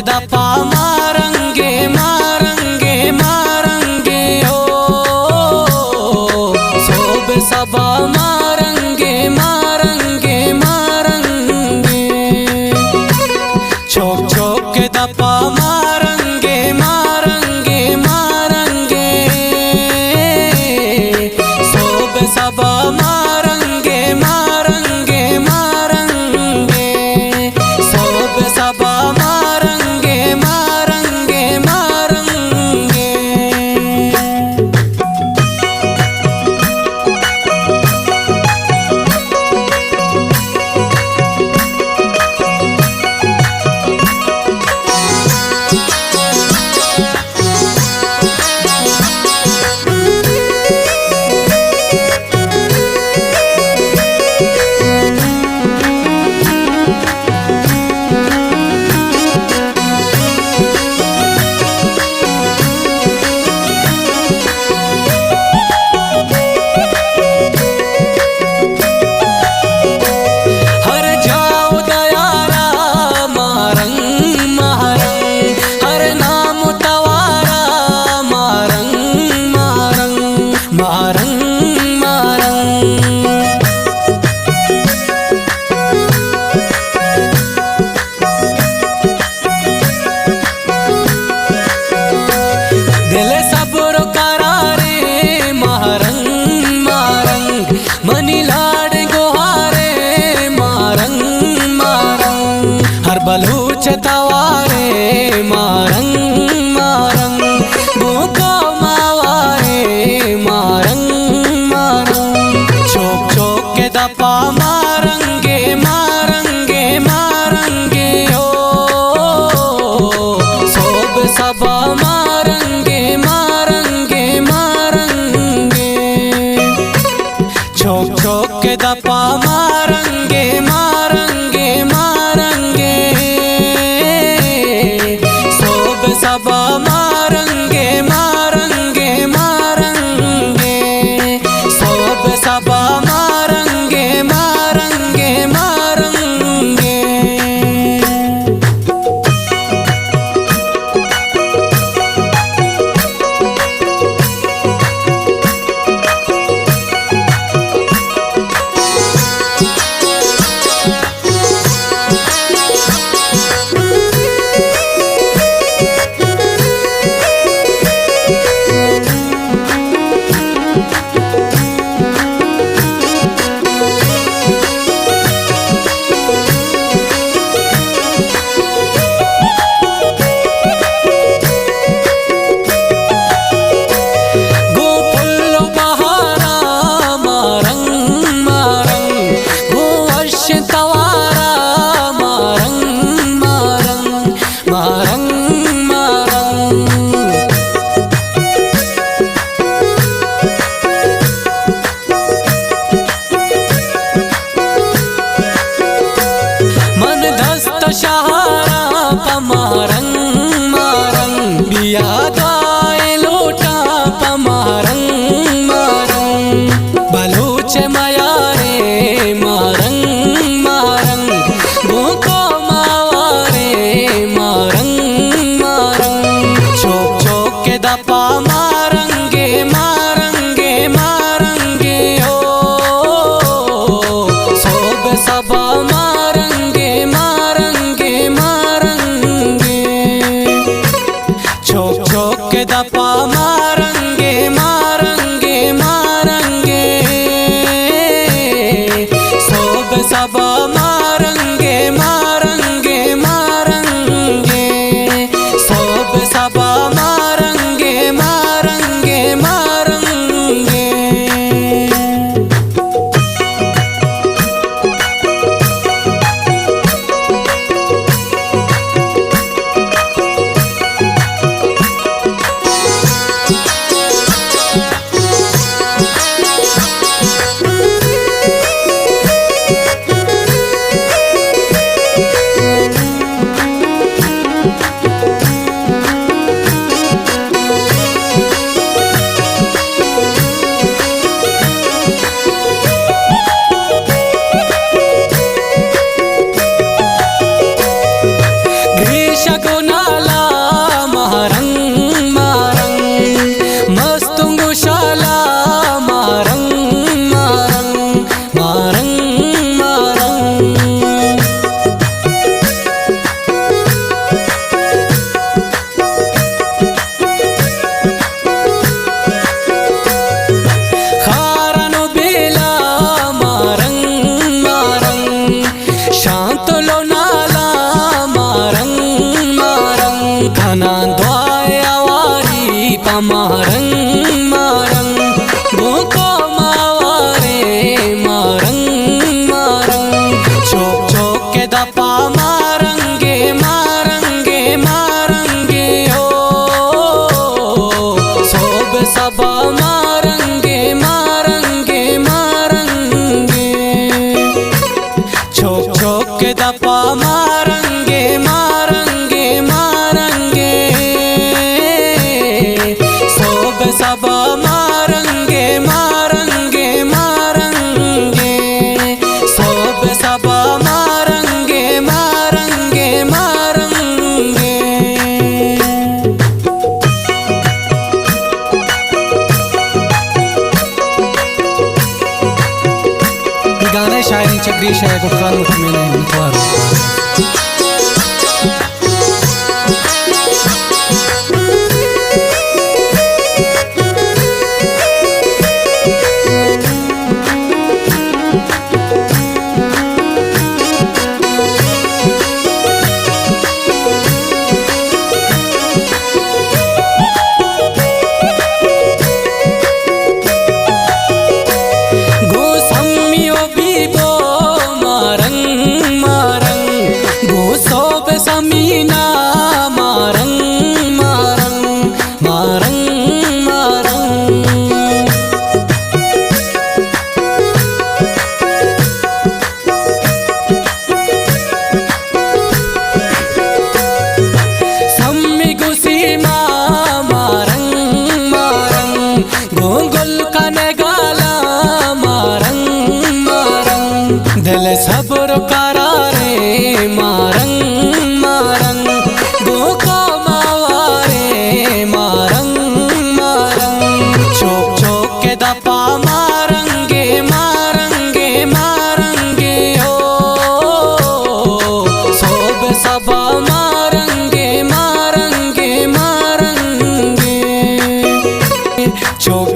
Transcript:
दपा मारंगे मारंगे मारंगे हो, सोब सबा मारंगे मारंगे मारंगे, छोक छोक के दपा मारंगे मारंगे मारंगे, सोब सबा मारंगे मारंगे मारंगे, सोब सबा मारंगे मारंगे मारंगे। दिले सबरो करारे मारंग मारंग, मनी लाड गोहारे मारंग मारंग, हर बलूच तवारे मारंग मारंग, भूखो मावारे मारंग मारंग, छोक छोक के दपा मारंगे मारंगे मारंगे हो, सोब सबा मारंगे मारंगे मारंगे, छोक छोक के दपा मारंगे मारंगे मारंगे, सोब सबा मारंगे मारंगे मारंगे, सोब सबा मारंगे मारंगे मारंगे। शहारा पमारंग मारंग, बिया दाए लोटा पमारंग मारंग, बलूच मयारे मारंग मारंग, भूखो मावारे मारंग मारंग, छोक छोक के दपा मारंगे मारंगे मारंगे हो, सोब सबा मारंगे मारंगे मारंग मारंग गोको मावारे मारंग मारंग छोक छोक के दपा मारंगे मारंगे मारंगे हो सोब सबा मारंगे मारंगे मारंगे छोक छोक के दपा मारंगे मारंगे मारंगे सोब सबा मारंगे मारंगे मारंगे सोब सबा मारंगे मारंगे मारंगे। गाना शायरी चक्री शायर को खान मुठमें मुखवार समीना मारंग मारंग मारंग मारंग सम्मी गुसीमा मारंग मारंग गोगुल कने गाला मारंग मारंग दिल सब्र करारे मारंग मारंग गोको मावारे मारंग मारंग छोक छोक के दपा मारंगे मारंगे मारंगे हो सोब सबा मारंगे मारंगे मारंगे छोक